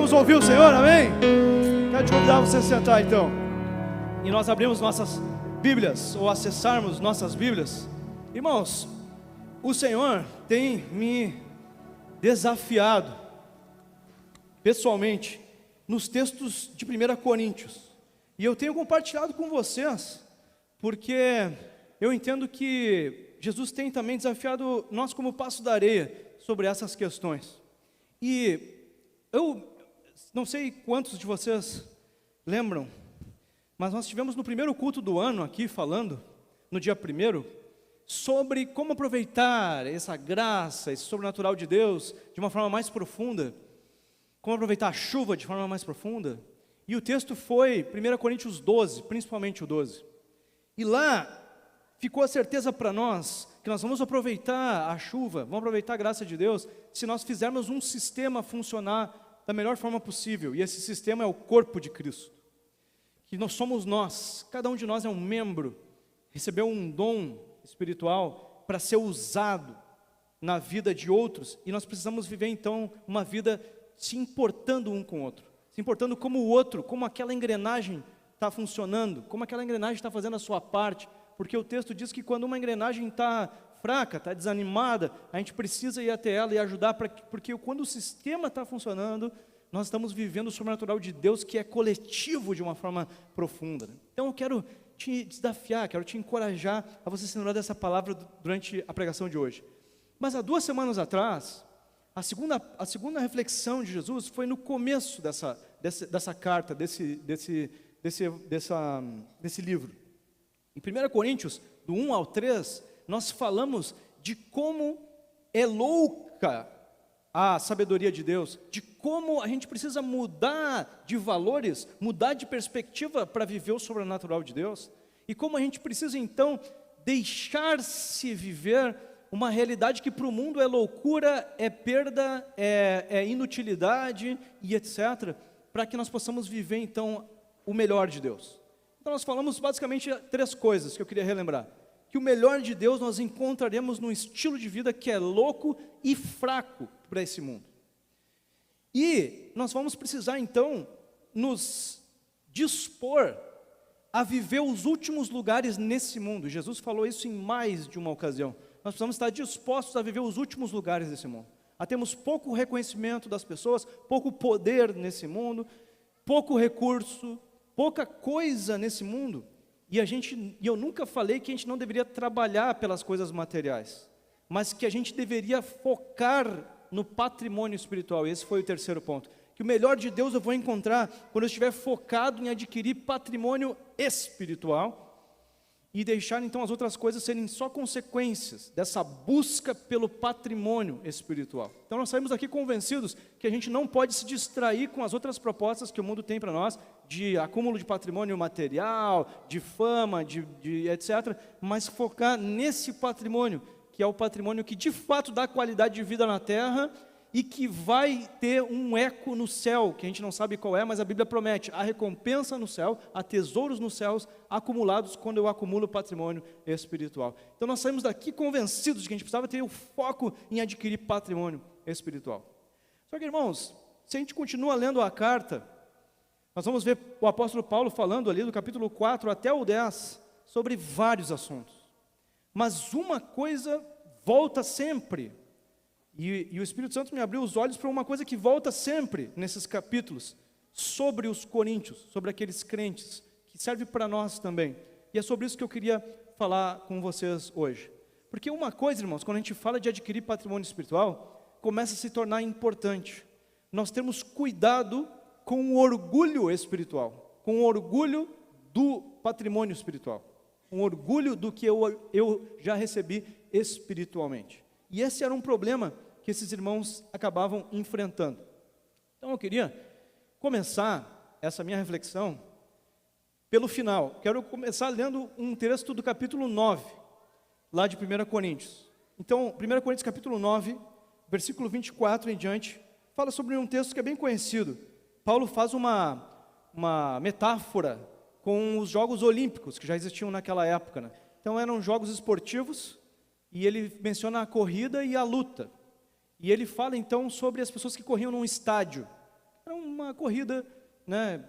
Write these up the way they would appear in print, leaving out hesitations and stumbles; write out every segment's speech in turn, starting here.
Vamos ouvir o Senhor, amém? Quero te convidar a você sentar então. E nós abrimos nossas Bíblias, ou acessarmos nossas Bíblias. Irmãos, o Senhor tem me desafiado, pessoalmente, nos textos de 1 Coríntios. E eu tenho compartilhado com vocês, porque eu entendo que Jesus tem também desafiado nós como Passo da Areia sobre essas questões. E eu não sei quantos de vocês lembram, mas nós tivemos no primeiro culto do ano aqui falando, no dia 1º, sobre como aproveitar essa graça, esse sobrenatural de Deus de uma forma mais profunda, como aproveitar a chuva de forma mais profunda. E o texto foi 1 Coríntios 12, principalmente o 12. E lá ficou a certeza para nós que nós vamos aproveitar a chuva, vamos aproveitar a graça de Deus, se nós fizermos um sistema funcionar da melhor forma possível. E esse sistema é o corpo de Cristo, que nós somos nós, cada um de nós é um membro, recebeu um dom espiritual para ser usado na vida de outros, e nós precisamos viver então uma vida se importando um com o outro, se importando como o outro, como aquela engrenagem está funcionando, como aquela engrenagem está fazendo a sua parte, porque o texto diz que quando uma engrenagem está fraca, está desanimada, a gente precisa ir até ela e ajudar, porque quando o sistema está funcionando, nós estamos vivendo o sobrenatural de Deus, que é coletivo de uma forma profunda. Então eu quero te desafiar, quero te encorajar a você se lembrar dessa palavra durante a pregação de hoje. Mas há 2 semanas atrás, a segunda reflexão de Jesus foi no começo dessa carta, desse livro. Em 1 Coríntios, do 1 ao 3, nós falamos de como é louca a sabedoria de Deus, de como a gente precisa mudar de valores, mudar de perspectiva para viver o sobrenatural de Deus, e como a gente precisa então deixar-se viver uma realidade que para o mundo é loucura, é perda, é inutilidade e etc., para que nós possamos viver então o melhor de Deus. Então nós falamos basicamente 3 coisas que eu queria relembrar. Que o melhor de Deus nós encontraremos num estilo de vida que é louco e fraco para esse mundo. E nós vamos precisar então nos dispor a viver os últimos lugares nesse mundo. Jesus falou isso em mais de uma ocasião. Nós precisamos estar dispostos a viver os últimos lugares desse mundo. Temos pouco reconhecimento das pessoas, pouco poder nesse mundo, pouco recurso, pouca coisa nesse mundo. E eu nunca falei que a gente não deveria trabalhar pelas coisas materiais, mas que a gente deveria focar no patrimônio espiritual. Esse foi o 3º ponto. Que o melhor de Deus eu vou encontrar quando eu estiver focado em adquirir patrimônio espiritual e deixar então as outras coisas serem só consequências dessa busca pelo patrimônio espiritual. Então nós saímos aqui convencidos que a gente não pode se distrair com as outras propostas que o mundo tem para nós, de acúmulo de patrimônio material, de fama, de etc., mas focar nesse patrimônio, que é o patrimônio que de fato dá qualidade de vida na terra e que vai ter um eco no céu, que a gente não sabe qual é, mas a Bíblia promete a recompensa no céu, há tesouros nos céus acumulados quando eu acumulo patrimônio espiritual. Então nós saímos daqui convencidos de que a gente precisava ter o foco em adquirir patrimônio espiritual. Só que, irmãos, se a gente continua lendo a carta, nós vamos ver o apóstolo Paulo falando ali do capítulo 4 até o 10, sobre vários assuntos. Mas uma coisa volta sempre, e o Espírito Santo me abriu os olhos para uma coisa que volta sempre nesses capítulos, sobre os coríntios, sobre aqueles crentes, que serve para nós também. E é sobre isso que eu queria falar com vocês hoje. Porque uma coisa, irmãos, quando a gente fala de adquirir patrimônio espiritual, começa a se tornar importante. Nós temos cuidado com o orgulho espiritual, com o orgulho do patrimônio espiritual, com o orgulho do que eu já recebi espiritualmente. E esse era um problema que esses irmãos acabavam enfrentando. Então eu queria começar essa minha reflexão pelo final. Quero começar lendo um texto do capítulo 9, lá de 1 Coríntios. Então, 1 Coríntios capítulo 9, versículo 24 em diante, fala sobre um texto que é bem conhecido. Paulo faz uma metáfora com os Jogos Olímpicos, que já existiam naquela época, né? Então eram jogos esportivos, e ele menciona a corrida e a luta. E ele fala então sobre as pessoas que corriam num estádio. Era uma corrida, né,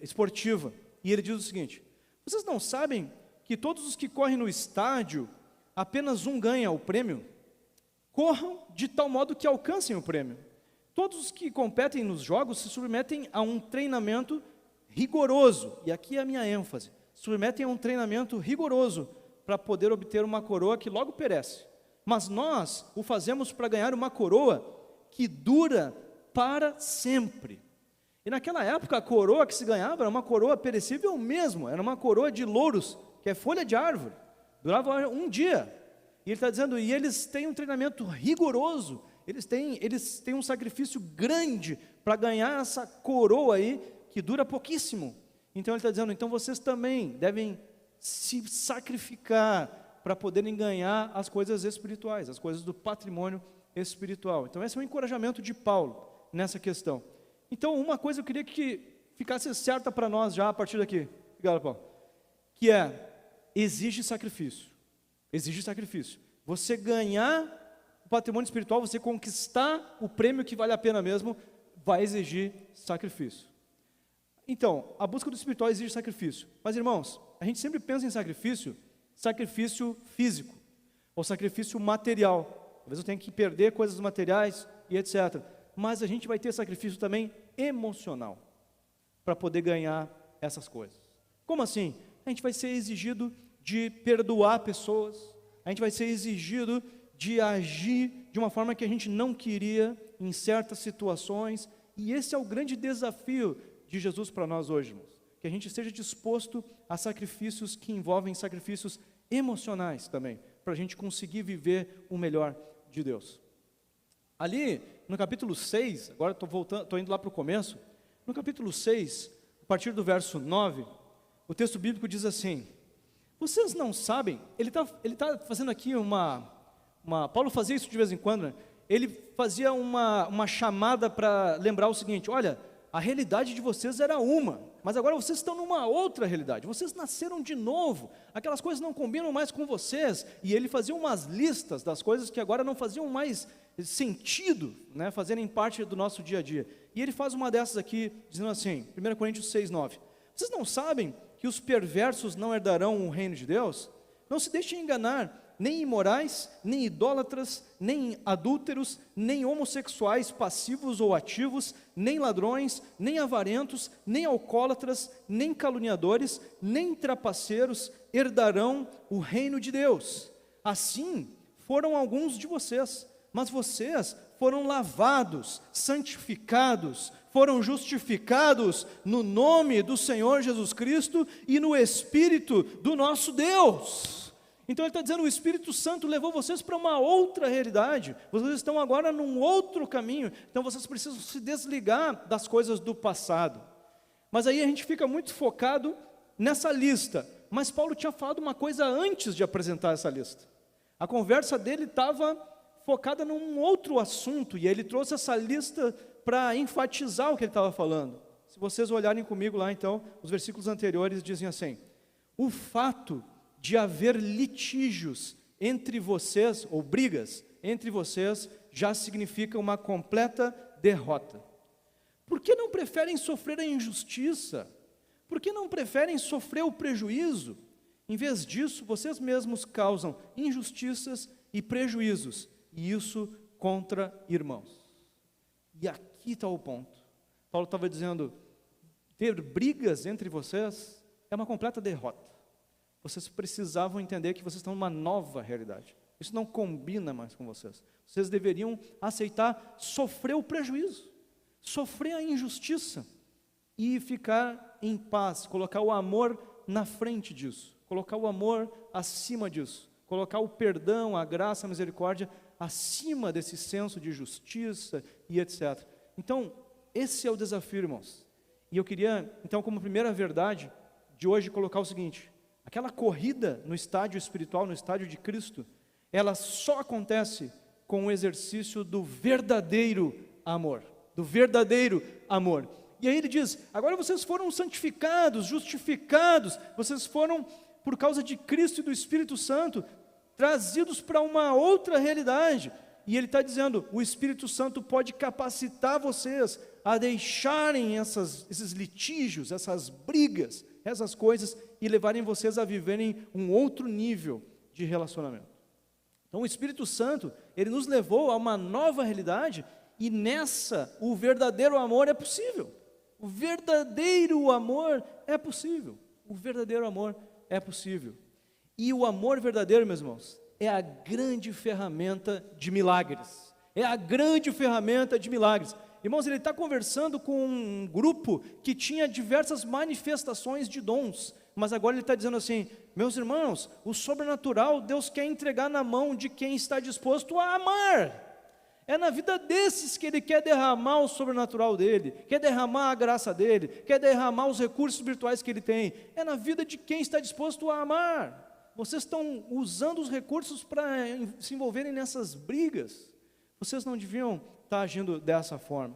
esportiva. E ele diz o seguinte: vocês não sabem que todos os que correm no estádio, apenas um ganha o prêmio? Corram de tal modo que alcancem o prêmio. Todos os que competem nos jogos se submetem a um treinamento rigoroso, e aqui é a minha ênfase, submetem a um treinamento rigoroso para poder obter uma coroa que logo perece. Mas nós o fazemos para ganhar uma coroa que dura para sempre. E naquela época a coroa que se ganhava era uma coroa perecível mesmo, era uma coroa de louros, que é folha de árvore, durava um dia. E ele está dizendo, e eles têm um treinamento rigoroso, eles têm um sacrifício grande para ganhar essa coroa aí, que dura pouquíssimo. Então ele está dizendo, então vocês também devem se sacrificar para poderem ganhar as coisas espirituais, as coisas do patrimônio espiritual. Então esse é um encorajamento de Paulo nessa questão. Então uma coisa eu queria que ficasse certa para nós já a partir daqui, obrigado, Paulo, que exige sacrifício. Exige sacrifício. Você ganhar o patrimônio espiritual, você conquistar o prêmio que vale a pena mesmo, vai exigir sacrifício. Então, a busca do espiritual exige sacrifício. Mas, irmãos, a gente sempre pensa em sacrifício físico, ou sacrifício material. Talvez eu tenha que perder coisas materiais e etc. Mas a gente vai ter sacrifício também emocional, para poder ganhar essas coisas. Como assim? A gente vai ser exigido de perdoar pessoas, a gente vai ser exigido de agir de uma forma que a gente não queria em certas situações, e esse é o grande desafio de Jesus para nós hoje, irmãos, que a gente esteja disposto a sacrifícios que envolvem sacrifícios emocionais também, para a gente conseguir viver o melhor de Deus. Ali, no capítulo 6, agora estou indo lá para o começo, no capítulo 6, a partir do verso 9, o texto bíblico diz assim: vocês não sabem, ele tá fazendo aqui Paulo fazia isso de vez em quando, né? Ele fazia uma chamada para lembrar o seguinte: olha, a realidade de vocês era uma, mas agora vocês estão numa outra realidade, vocês nasceram de novo, aquelas coisas não combinam mais com vocês, e ele fazia umas listas das coisas que agora não faziam mais sentido, né, fazerem parte do nosso dia a dia, e ele faz uma dessas aqui, dizendo assim, 1 Coríntios 6, 9, vocês não sabem que os perversos não herdarão o reino de Deus? Não se deixem enganar, nem imorais, nem idólatras, nem adúlteros, nem homossexuais passivos ou ativos, nem ladrões, nem avarentos, nem alcoólatras, nem caluniadores, nem trapaceiros herdarão o reino de Deus. Assim foram alguns de vocês, mas vocês foram lavados, santificados, foram justificados no nome do Senhor Jesus Cristo e no Espírito do nosso Deus. Então ele está dizendo, o Espírito Santo levou vocês para uma outra realidade, vocês estão agora num outro caminho, então vocês precisam se desligar das coisas do passado. Mas aí a gente fica muito focado nessa lista, mas Paulo tinha falado uma coisa antes de apresentar essa lista. A conversa dele estava focada num outro assunto, e ele trouxe essa lista para enfatizar o que ele estava falando. Se vocês olharem comigo lá então, os versículos anteriores dizem assim: o fato de haver litígios entre vocês, ou brigas entre vocês, já significa uma completa derrota. Por que não preferem sofrer a injustiça? Por que não preferem sofrer o prejuízo? Em vez disso, vocês mesmos causam injustiças e prejuízos, e isso contra irmãos. E aqui está o ponto. Paulo estava dizendo, ter brigas entre vocês é uma completa derrota. Vocês precisavam entender que vocês estão numa nova realidade. Isso não combina mais com vocês. Vocês deveriam aceitar sofrer o prejuízo, sofrer a injustiça e ficar em paz, colocar o amor na frente disso, colocar o amor acima disso, colocar o perdão, a graça, a misericórdia acima desse senso de justiça e etc. Então, esse é o desafio, irmãos. E eu queria, então, como primeira verdade de hoje, colocar o seguinte: aquela corrida no estádio espiritual, no estádio de Cristo, ela só acontece com o exercício do verdadeiro amor, do verdadeiro amor. E aí ele diz, agora vocês foram santificados, justificados, vocês foram, por causa de Cristo e do Espírito Santo, trazidos para uma outra realidade. E ele está dizendo, o Espírito Santo pode capacitar vocês a deixarem esses litígios, essas brigas, essas coisas, e levarem vocês a viverem um outro nível de relacionamento. Então o Espírito Santo, ele nos levou a uma nova realidade, e nessa o verdadeiro amor é possível. O verdadeiro amor é possível. O verdadeiro amor é possível. E o amor verdadeiro, meus irmãos, é a grande ferramenta de milagres. É a grande ferramenta de milagres. Irmãos, ele está conversando com um grupo que tinha diversas manifestações de dons, mas agora ele está dizendo assim: meus irmãos, o sobrenatural Deus quer entregar na mão de quem está disposto a amar. É na vida desses que Ele quer derramar o sobrenatural dEle, quer derramar a graça dEle, quer derramar os recursos espirituais que Ele tem. É na vida de quem está disposto a amar. Vocês estão usando os recursos para se envolverem nessas brigas. Vocês não deviam estar agindo dessa forma.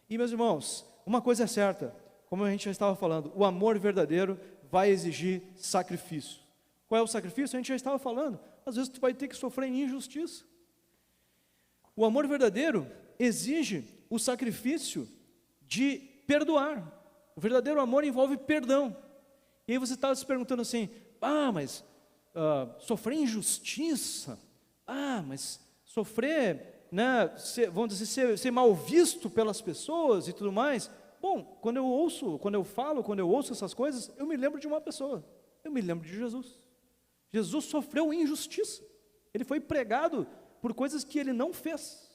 E meus irmãos, uma coisa é certa, como a gente já estava falando, o amor verdadeiro vai exigir sacrifício. Qual é o sacrifício? A gente já estava falando. Às vezes tu vai ter que sofrer injustiça. O amor verdadeiro exige o sacrifício de perdoar. O verdadeiro amor envolve perdão. E aí você está se perguntando assim: mas sofrer injustiça, mas sofrer, né, vamos dizer, ser mal visto pelas pessoas e tudo mais. Bom, quando eu ouço essas coisas, eu me lembro de uma pessoa, eu me lembro de Jesus. Jesus sofreu injustiça, Ele foi pregado por coisas que Ele não fez,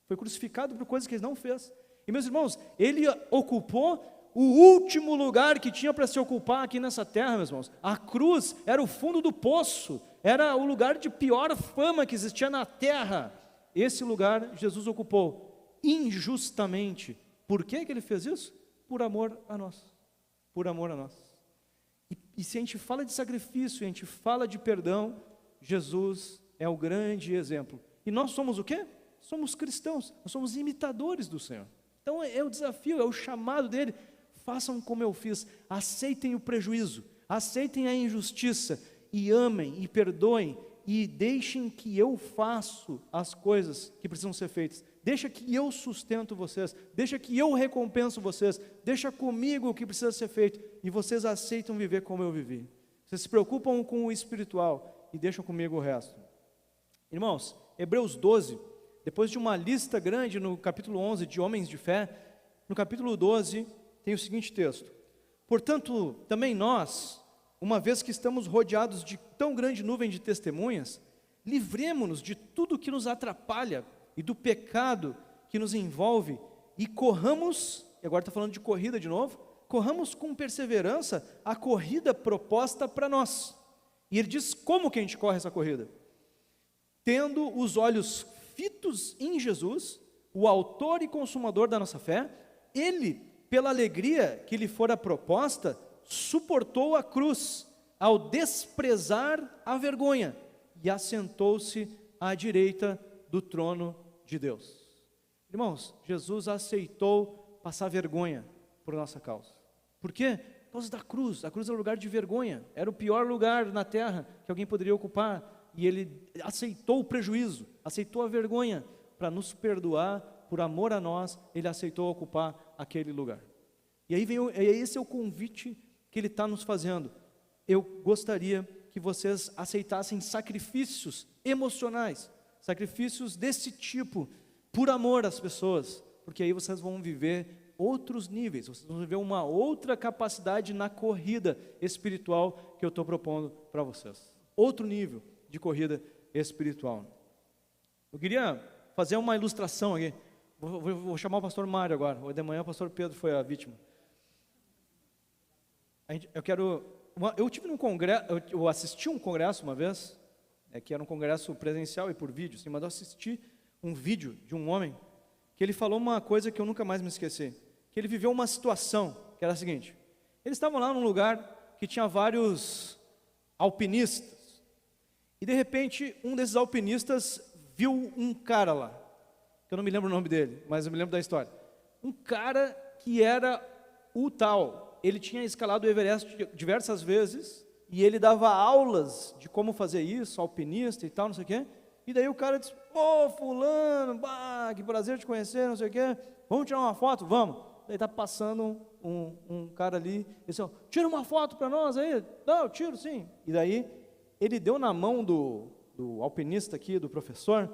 foi crucificado por coisas que Ele não fez. E meus irmãos, Ele ocupou o último lugar que tinha para se ocupar aqui nessa terra, meus irmãos. A cruz era o fundo do poço, era o lugar de pior fama que existia na terra. Esse lugar Jesus ocupou injustamente. Por que Ele fez isso? Por amor a nós. Por amor a nós. E se a gente fala de sacrifício, a gente fala de perdão, Jesus é o grande exemplo. E nós somos o quê? Somos cristãos, nós somos imitadores do Senhor. Então é o desafio, é o chamado dele. Façam como eu fiz, aceitem o prejuízo, aceitem a injustiça, e amem, e perdoem, e deixem que eu faço as coisas que precisam ser feitas. Deixa que eu sustento vocês, deixa que eu recompenso vocês, deixa comigo o que precisa ser feito, e vocês aceitam viver como eu vivi. Vocês se preocupam com o espiritual, e deixam comigo o resto. Irmãos, Hebreus 12, depois de uma lista grande no capítulo 11 de homens de fé, no capítulo 12 tem o seguinte texto: portanto, também nós, uma vez que estamos rodeados de tão grande nuvem de testemunhas, livremo-nos de tudo que nos atrapalha e do pecado que nos envolve, e corramos, e agora está falando de corrida de novo, corramos com perseverança a corrida proposta para nós. E ele diz como que a gente corre essa corrida: tendo os olhos fitos em Jesus, o autor e consumador da nossa fé. Ele, pela alegria que lhe fora proposta, suportou a cruz, ao desprezar a vergonha, e assentou-se à direita do trono de Deus. Irmãos, Jesus aceitou passar vergonha por nossa causa. Por quê? Por causa da cruz. A cruz era um lugar de vergonha, era o pior lugar na terra que alguém poderia ocupar, e Ele aceitou o prejuízo, aceitou a vergonha, para nos perdoar. Por amor a nós, Ele aceitou ocupar aquele lugar. E aí esse é o convite que Ele está nos fazendo. Eu gostaria que vocês aceitassem sacrifícios emocionais, sacrifícios desse tipo, por amor às pessoas, porque aí vocês vão viver outros níveis, vocês vão viver uma outra capacidade na corrida espiritual que eu estou propondo para vocês. Outro nível de corrida espiritual. Eu queria fazer uma ilustração aqui. Vou chamar o pastor Mário agora. Hoje de manhã o pastor Pedro foi a vítima. Eu tive num congresso, eu assisti um congresso uma vez, que era um congresso presencial e por vídeo, mas eu assisti um vídeo de um homem, que ele falou uma coisa que eu nunca mais me esqueci, que ele viveu uma situação, que era a seguinte: eles estavam lá num lugar que tinha vários alpinistas, e de repente um desses alpinistas viu um cara lá, que eu não me lembro o nome dele, mas eu me lembro da história. Um cara que era o tal, ele tinha escalado o Everest diversas vezes, e ele dava aulas de como fazer isso, alpinista e tal, não sei o quê. E daí o cara disse: fulano, que prazer te conhecer, não sei o quê, vamos tirar uma foto? Vamos. daí está passando um cara ali, e disse, tira uma foto para nós aí. Não, eu tiro sim. E daí, ele deu na mão do alpinista aqui, do professor,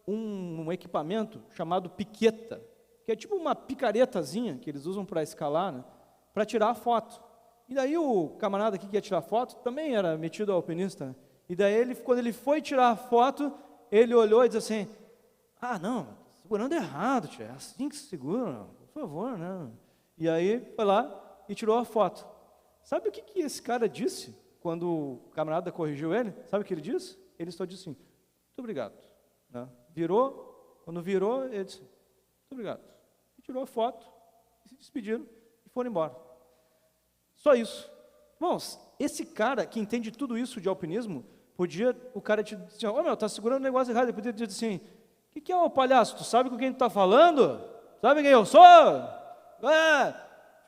um equipamento chamado piqueta, que é tipo uma picaretazinha que eles usam para escalar, né, para tirar a foto. E daí o camarada aqui que ia tirar foto, também era metido ao alpinista, né? E daí, quando ele foi tirar a foto, ele olhou e disse assim, não, segurando errado, tia, é assim que se segura, por favor, né? E aí, foi lá e tirou a foto. Sabe o que esse cara disse, quando o camarada corrigiu ele? Sabe o que ele disse? Ele só disse assim, muito obrigado, né? Quando virou, ele disse, muito obrigado. E tirou a foto, e se despediram, e foram embora. Só isso. Irmãos, esse cara que entende tudo isso de alpinismo, o cara te dizer, está segurando um negócio errado, ele podia dizer assim, o que é, ô palhaço, tu sabe com quem tu está falando? Sabe quem eu sou?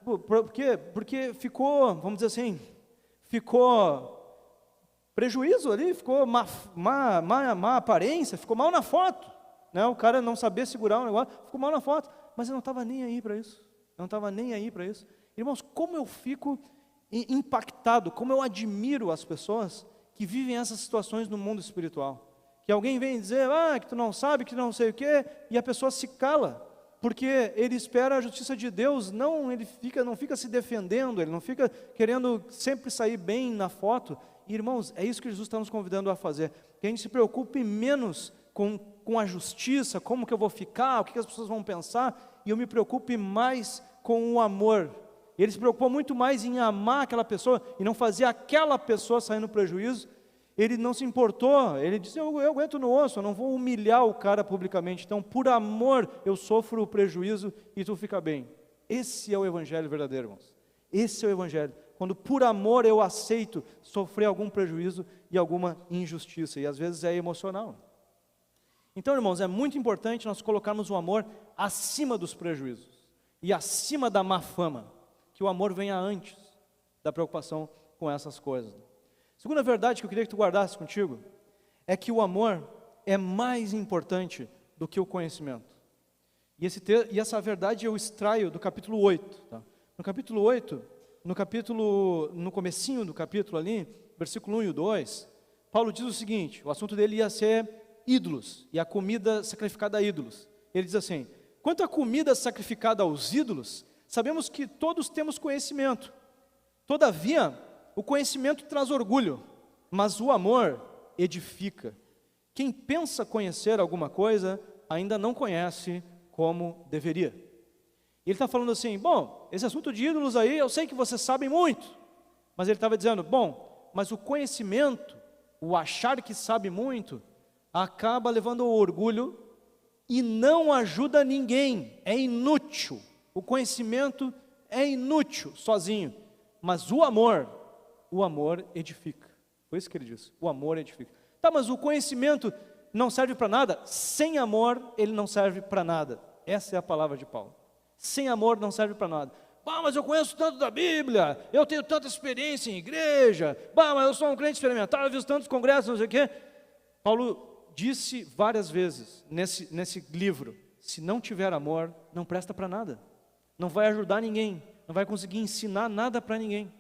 Por quê? Porque ficou, vamos dizer assim, ficou prejuízo ali, ficou má aparência, ficou mal na foto, né? O cara não sabia segurar o negócio, ficou mal na foto, mas eu não estava nem aí para isso, Irmãos, como eu fico impactado, como eu admiro as pessoas que vivem essas situações no mundo espiritual, que alguém vem dizer, que tu não sabe, que não sei o quê, e a pessoa se cala, porque ele espera a justiça de Deus, não fica se defendendo, ele não fica querendo sempre sair bem na foto. E, irmãos, é isso que Jesus está nos convidando a fazer, que a gente se preocupe menos com a justiça, como que eu vou ficar, o que as pessoas vão pensar, e eu me preocupe mais com o amor. Ele se preocupou muito mais em amar aquela pessoa e não fazer aquela pessoa sair no prejuízo. Ele não se importou, ele disse, eu aguento no osso, eu não vou humilhar o cara publicamente, então por amor eu sofro o prejuízo e tu fica bem. Esse é o evangelho verdadeiro, irmãos. Esse é o evangelho, quando por amor eu aceito sofrer algum prejuízo e alguma injustiça, e às vezes é emocional. Então, irmãos, é muito importante nós colocarmos o amor acima dos prejuízos e acima da má fama, que o amor venha antes da preocupação com essas coisas. Segunda verdade que eu queria que tu guardasse contigo, é que o amor é mais importante do que o conhecimento. E essa verdade eu extraio do capítulo 8. Tá? No capítulo 8, no comecinho do capítulo ali, versículo 1 e 2, Paulo diz o seguinte, o assunto dele ia ser ídolos, e a comida sacrificada a ídolos. Ele diz assim, quanto à comida sacrificada aos ídolos, sabemos que todos temos conhecimento. Todavia, o conhecimento traz orgulho, mas o amor edifica. Quem pensa conhecer alguma coisa, ainda não conhece como deveria. Ele está falando assim, bom, esse assunto de ídolos aí, eu sei que vocês sabem muito. Mas ele estava dizendo, bom, mas o conhecimento, o achar que sabe muito, acaba levando ao orgulho e não ajuda ninguém, é inútil. O conhecimento é inútil sozinho, mas o amor edifica. Foi isso que ele disse, o amor edifica. Tá, mas o conhecimento não serve para nada? Sem amor, ele não serve para nada. Essa é a palavra de Paulo. Sem amor não serve para nada. Mas eu conheço tanto da Bíblia, eu tenho tanta experiência em igreja, mas eu sou um crente experimentado, eu vi tantos congressos, não sei o quê. Paulo disse várias vezes nesse livro, se não tiver amor, não presta para nada. Não vai ajudar ninguém, não vai conseguir ensinar nada para ninguém.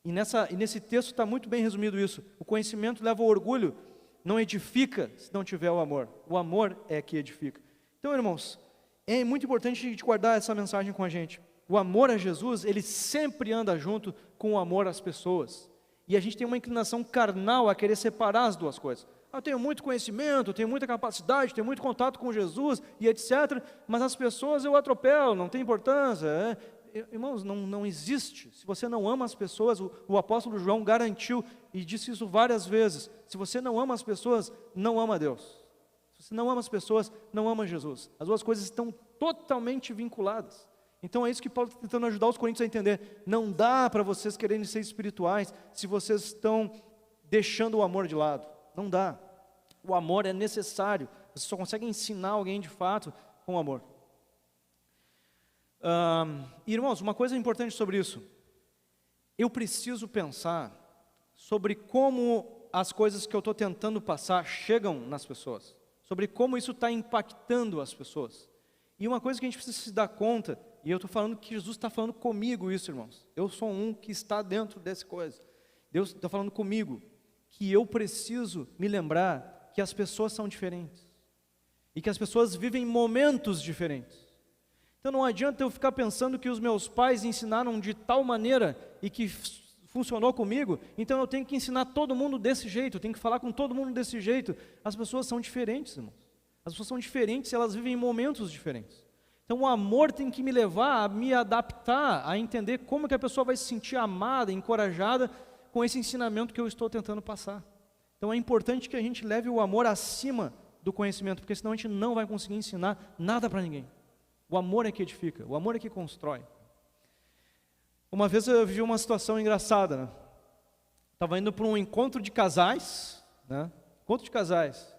E nesse texto está muito bem resumido isso. O conhecimento leva ao orgulho, não edifica se não tiver o amor. O amor é que edifica. Então, irmãos, é muito importante a gente guardar essa mensagem com a gente. O amor a Jesus, ele sempre anda junto com o amor às pessoas. E a gente tem uma inclinação carnal a querer separar as duas coisas. Eu tenho muito conhecimento, eu tenho muita capacidade, tenho muito contato com Jesus e etc. Mas as pessoas eu atropelo, não tem importância. Irmãos, não existe. Se você não ama as pessoas, o apóstolo João garantiu e disse isso várias vezes. Se você não ama as pessoas, não ama Deus. Se você não ama as pessoas, não ama Jesus. As duas coisas estão totalmente vinculadas. Então é isso que Paulo está tentando ajudar os coríntios a entender. Não dá para vocês quererem ser espirituais se vocês estão deixando o amor de lado. Não dá. O amor é necessário. Você só consegue ensinar alguém de fato com amor. Irmãos, uma coisa importante sobre isso. Eu preciso pensar sobre como as coisas que eu estou tentando passar chegam nas pessoas. Sobre como isso está impactando as pessoas. E uma coisa que a gente precisa se dar conta, E eu estou falando que Jesus está falando comigo isso, irmãos. Eu sou um que está dentro dessa coisa. Deus está falando comigo que eu preciso me lembrar que as pessoas são diferentes. E que as pessoas vivem momentos diferentes. Então não adianta eu ficar pensando que os meus pais ensinaram de tal maneira e que funcionou comigo, então eu tenho que ensinar todo mundo desse jeito, eu tenho que falar com todo mundo desse jeito. As pessoas são diferentes, irmãos. As pessoas são diferentes, elas vivem em momentos diferentes. Então o amor tem que me levar a me adaptar, a entender como que a pessoa vai se sentir amada, encorajada com esse ensinamento que eu estou tentando passar. Então é importante que a gente leve o amor acima do conhecimento, porque senão a gente não vai conseguir ensinar nada para ninguém. O amor é que edifica, o amor é que constrói. Uma vez eu vivi uma situação engraçada, né? Estava indo para um encontro de casais, né? Encontro de casais.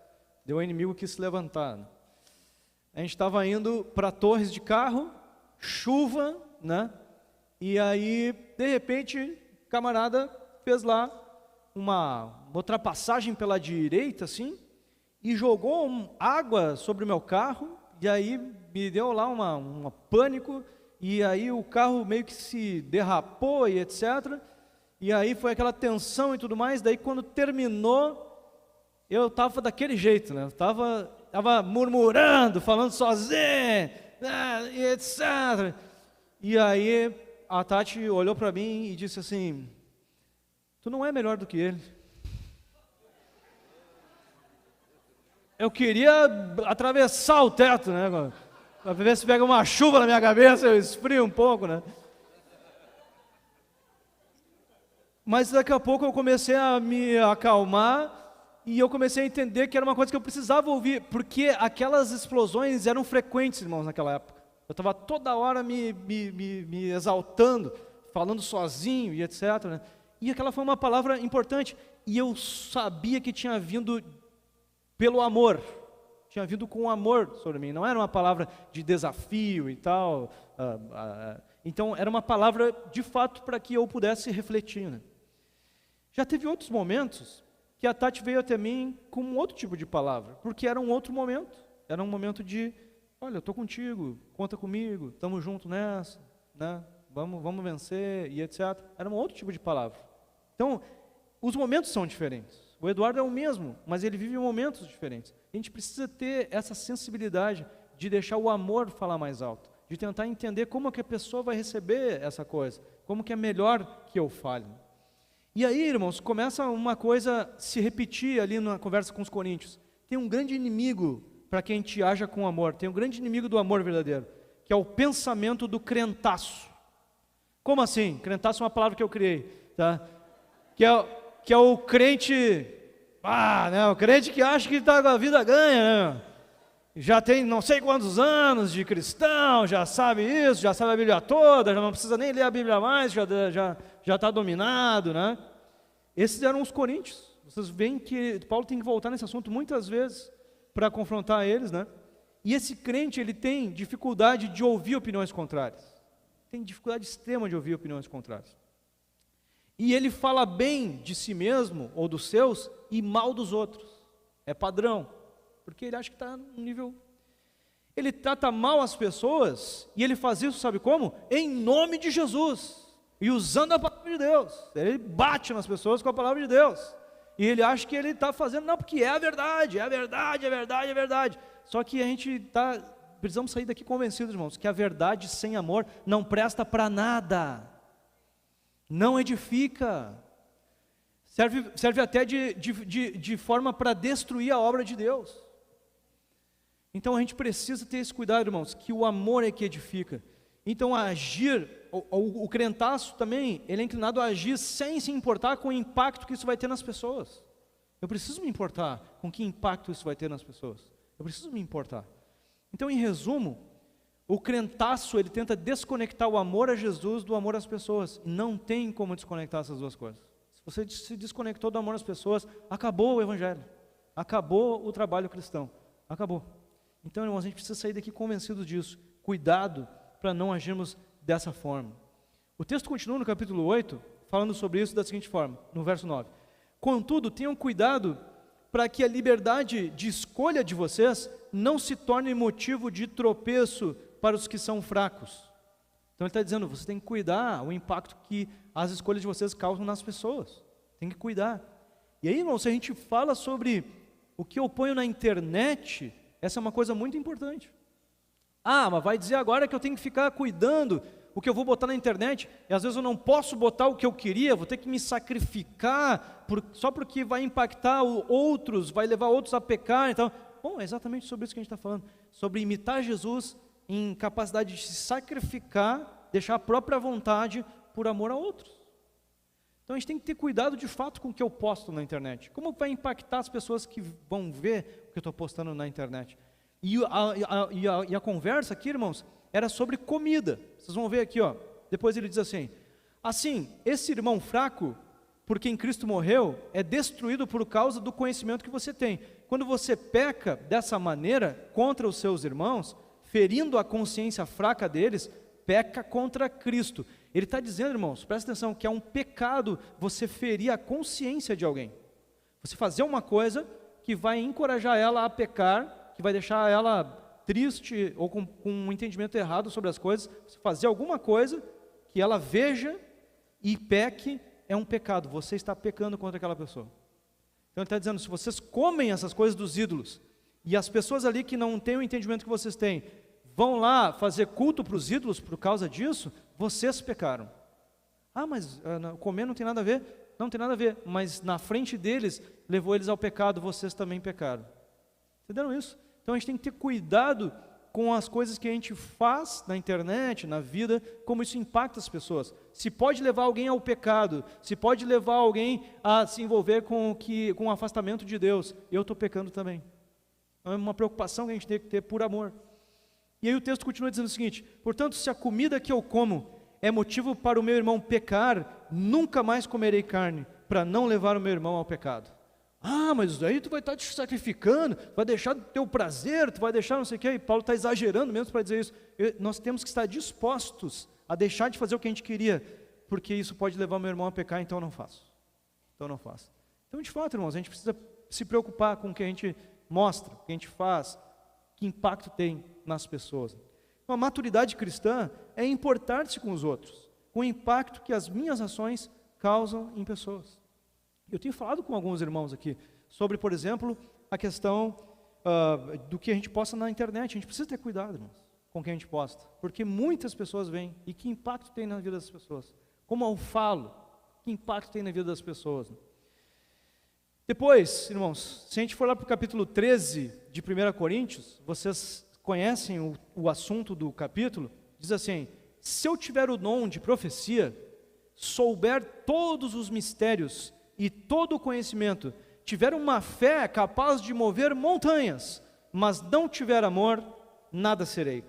Deu um inimigo que se levantar, né? A gente estava indo para Torres de carro, chuva, né? E aí, de repente, o camarada fez lá uma ultrapassagem pela direita, assim, e jogou água sobre o meu carro, e aí me deu lá um pânico, e aí o carro meio que se derrapou e etc. E aí foi aquela tensão e tudo mais. Daí quando terminou, eu estava daquele jeito, né? Eu estava murmurando, falando sozinho, e etc. E aí a Tati olhou para mim e disse assim: tu não é melhor do que ele. Eu queria atravessar o teto, né? Para ver se pega uma chuva na minha cabeça, eu esfrio um pouco, né? Mas daqui a pouco eu comecei a me acalmar e eu comecei a entender que era uma coisa que eu precisava ouvir, porque aquelas explosões eram frequentes, irmãos, naquela época. Eu estava toda hora me exaltando, falando sozinho e etc, né? E aquela foi uma palavra importante, e eu sabia que tinha vindo pelo amor, tinha vindo com amor sobre mim, não era uma palavra de desafio e tal, então era uma palavra de fato para que eu pudesse refletir, né? Já teve outros momentos que a Tati veio até mim com um outro tipo de palavra, porque era um outro momento, era um momento de, olha, eu estou contigo, conta comigo, estamos juntos nessa, né? Vamos vencer e etc. Era um outro tipo de palavra. Então, os momentos são diferentes. O Eduardo é o mesmo, mas ele vive momentos diferentes. A gente precisa ter essa sensibilidade de deixar o amor falar mais alto, de tentar entender como que a pessoa vai receber essa coisa, como que é melhor que eu fale. E aí, irmãos, começa uma coisa se repetir ali na conversa com os coríntios. Tem um grande inimigo para quem te haja com amor, tem um grande inimigo do amor verdadeiro, que é o pensamento do crentaço. Como assim? Crentaço é uma palavra que eu criei, tá? Que é o crente, né, o crente que acha que está com a vida ganha, né? Já tem não sei quantos anos de cristão, já sabe isso, já sabe a Bíblia toda, já não precisa nem ler a Bíblia mais, já está dominado, né? Esses eram os coríntios. Vocês veem que Paulo tem que voltar nesse assunto muitas vezes para confrontar eles, né? E esse crente, ele tem dificuldade de ouvir opiniões contrárias. Tem dificuldade extrema de ouvir opiniões contrárias. E ele fala bem de si mesmo, ou dos seus, e mal dos outros. É padrão, porque ele acha que está no nível... Ele trata mal as pessoas, e ele faz isso, sabe como? Em nome de Jesus, e usando a palavra de Deus. Ele bate nas pessoas com a palavra de Deus. E ele acha que ele está fazendo, não, porque é a verdade, é a verdade, é a verdade, é a verdade. Só que a gente precisamos sair daqui convencidos, irmãos, que a verdade sem amor não presta para nada. Não edifica, serve até de forma para destruir a obra de Deus. Então a gente precisa ter esse cuidado, irmãos, que o amor é que edifica. Então agir, o crentaço também, ele é inclinado a agir sem se importar com o impacto que isso vai ter nas pessoas. Eu preciso me importar com que impacto isso vai ter nas pessoas. Eu preciso me importar. Então, em resumo, o crentaço, ele tenta desconectar o amor a Jesus do amor às pessoas. Não tem como desconectar essas duas coisas. Se você se desconectou do amor às pessoas, acabou o evangelho. Acabou o trabalho cristão. Acabou. Então, irmãos, a gente precisa sair daqui convencido disso. Cuidado para não agirmos dessa forma. O texto continua no capítulo 8, falando sobre isso da seguinte forma, no verso 9. Contudo, tenham cuidado para que a liberdade de escolha de vocês não se torne motivo de tropeço para os que são fracos. Então ele está dizendo, você tem que cuidar o impacto que as escolhas de vocês causam nas pessoas. Tem que cuidar. E aí, irmão, se a gente fala sobre o que eu ponho na internet, essa é uma coisa muito importante. Ah, mas vai dizer agora que eu tenho que ficar cuidando o que eu vou botar na internet, e às vezes eu não posso botar o que eu queria, vou ter que me sacrificar, só porque vai impactar outros, vai levar outros a pecar. Então, bom, é exatamente sobre isso que a gente está falando, sobre imitar Jesus em capacidade de se sacrificar, deixar a própria vontade por amor a outros. Então a gente tem que ter cuidado de fato com o que eu posto na internet. Como vai impactar as pessoas que vão ver o que eu estou postando na internet? E a conversa aqui, irmãos, era sobre comida. Vocês vão ver aqui, ó. Depois ele diz assim: esse irmão fraco, por quem Cristo morreu, é destruído por causa do conhecimento que você tem. Quando você peca dessa maneira contra os seus irmãos, ferindo a consciência fraca deles, peca contra Cristo. Ele está dizendo, irmãos, presta atenção, que é um pecado você ferir a consciência de alguém. Você fazer uma coisa que vai encorajar ela a pecar, que vai deixar ela triste ou com um entendimento errado sobre as coisas. Você fazer alguma coisa que ela veja e peque, é um pecado. Você está pecando contra aquela pessoa. Então ele está dizendo, se vocês comem essas coisas dos ídolos, e as pessoas ali que não têm o entendimento que vocês têm, vão lá fazer culto para os ídolos por causa disso, vocês pecaram. Ah, mas comer não tem nada a ver? Não tem nada a ver, mas na frente deles, levou eles ao pecado, vocês também pecaram. Entenderam isso? Então a gente tem que ter cuidado com as coisas que a gente faz na internet, na vida, como isso impacta as pessoas. Se pode levar alguém ao pecado, se pode levar alguém a se envolver com o afastamento de Deus, eu estou pecando também. É uma preocupação que a gente tem que ter por amor. E aí o texto continua dizendo o seguinte: portanto, se a comida que eu como é motivo para o meu irmão pecar, nunca mais comerei carne, para não levar o meu irmão ao pecado. Ah, mas aí tu vai estar te sacrificando, vai deixar do teu prazer, tu vai deixar não sei o que, e Paulo está exagerando mesmo para dizer isso. Nós temos que estar dispostos a deixar de fazer o que a gente queria, porque isso pode levar o meu irmão a pecar, então eu não faço. Então não faço. Então, de fato, irmãos, a gente precisa se preocupar com o que a gente mostra, o que a gente faz, que impacto tem nas pessoas. Então, a maturidade cristã é importar-se com os outros, com o impacto que as minhas ações causam em pessoas. Eu tenho falado com alguns irmãos aqui sobre, por exemplo, a questão do que a gente posta na internet. A gente precisa ter cuidado, irmãos, com o que a gente posta, porque muitas pessoas vêm, e que impacto tem na vida das pessoas? Como eu falo, que impacto tem na vida das pessoas? Depois, irmãos, se a gente for lá para o capítulo 13 de 1 Coríntios, vocês conhecem o assunto do capítulo, diz assim: se eu tiver o dom de profecia, souber todos os mistérios e todo o conhecimento, tiver uma fé capaz de mover montanhas, mas não tiver amor, nada serei.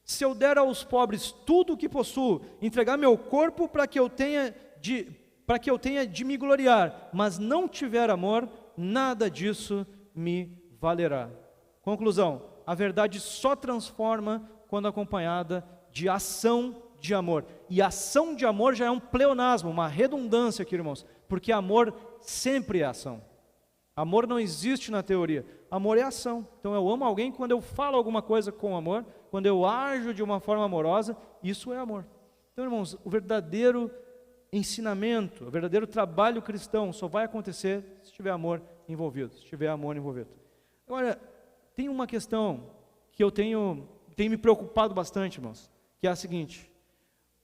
Se eu der aos pobres tudo o que possuo, entregar meu corpo para que eu tenha de me gloriar, mas não tiver amor, nada disso me valerá. Conclusão: a verdade só transforma quando acompanhada de ação de amor. E ação de amor já é um pleonasmo, uma redundância aqui, irmãos, porque amor sempre é ação. Amor não existe na teoria, amor é ação. Então eu amo alguém quando eu falo alguma coisa com amor, quando eu ajo de uma forma amorosa, isso é amor. Então, irmãos, o verdadeiro ensinamento, o verdadeiro trabalho cristão só vai acontecer se tiver amor envolvido, se tiver amor envolvido. Agora, tem uma questão que eu tenho me preocupado bastante, irmãos, que é a seguinte: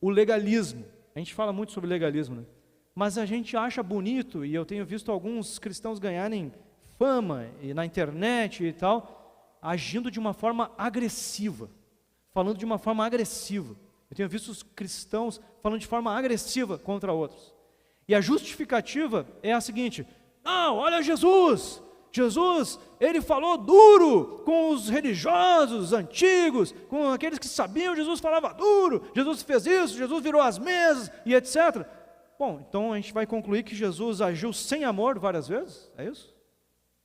o legalismo. A gente fala muito sobre legalismo, né? Mas a gente acha bonito, e eu tenho visto alguns cristãos ganharem fama e na internet e tal, agindo de uma forma agressiva, falando de uma forma agressiva. Eu tenho visto os cristãos falando de forma agressiva contra outros. E a justificativa é a seguinte: não, olha Jesus, ele falou duro com os religiosos antigos, com aqueles que sabiam, Jesus falava duro, Jesus fez isso, Jesus virou as mesas e etc. Bom, então a gente vai concluir que Jesus agiu sem amor várias vezes? É isso?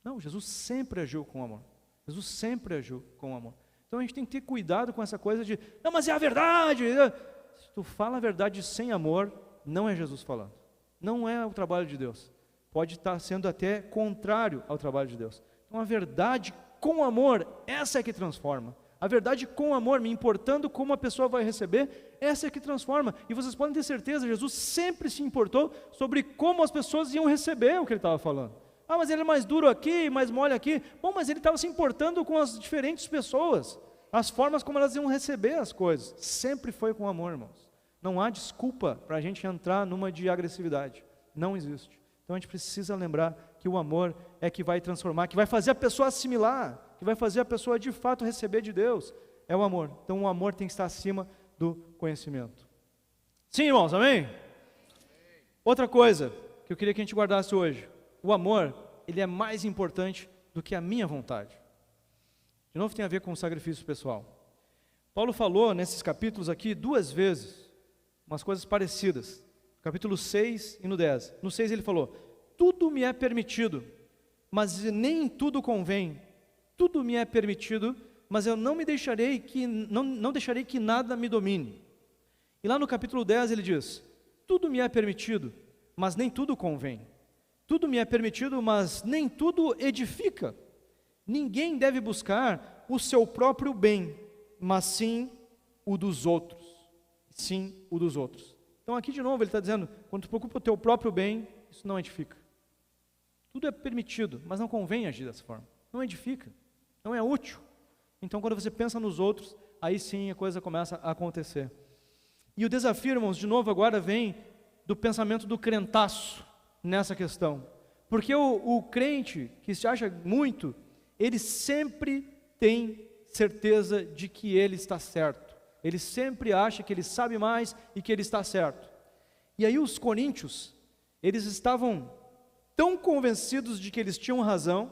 Não, Jesus sempre agiu com amor. Jesus sempre agiu com amor. Então a gente tem que ter cuidado com essa coisa de, não, mas é a verdade. Se tu fala a verdade sem amor, não é Jesus falando. Não é o trabalho de Deus. Pode estar sendo até contrário ao trabalho de Deus. Então a verdade com amor, essa é que transforma. A verdade com amor, me importando como a pessoa vai receber, essa é que transforma. E vocês podem ter certeza, Jesus sempre se importou sobre como as pessoas iam receber o que ele estava falando. Ah, mas ele é mais duro aqui, mais mole aqui. Bom, mas ele estava se importando com as diferentes pessoas, as formas como elas iam receber as coisas. Sempre foi com amor, irmãos. Não há desculpa para a gente entrar numa de agressividade. Não existe. Então a gente precisa lembrar que o amor é que vai transformar, que vai fazer a pessoa assimilar, que vai fazer a pessoa de fato receber de Deus. É o amor. Então o amor tem que estar acima do conhecimento. Sim, irmãos, amém? Outra coisa que eu queria que a gente guardasse hoje. O amor, ele é mais importante do que a minha vontade. De novo tem a ver com o sacrifício pessoal. Paulo falou nesses capítulos aqui 2 vezes, umas coisas parecidas. Capítulo 6 e no 10. No 6 ele falou, tudo me é permitido, mas nem tudo convém. Tudo me é permitido, mas eu não deixarei que nada me domine. E lá no capítulo 10 ele diz, tudo me é permitido, mas nem tudo convém. Tudo me é permitido, mas nem tudo edifica. Ninguém deve buscar o seu próprio bem, mas sim o dos outros. Sim, o dos outros. Então aqui de novo ele está dizendo, quando tu preocupa o teu próprio bem, isso não edifica. Tudo é permitido, mas não convém agir dessa forma. Não edifica, não é útil. Então quando você pensa nos outros, aí sim a coisa começa a acontecer. E o desafio, irmãos, de novo agora vem do pensamento do crentaço nessa questão. Porque o crente que se acha muito, ele sempre tem certeza de que ele está certo. Ele sempre acha que ele sabe mais e que ele está certo. E aí os coríntios, eles estavam tão convencidos de que eles tinham razão,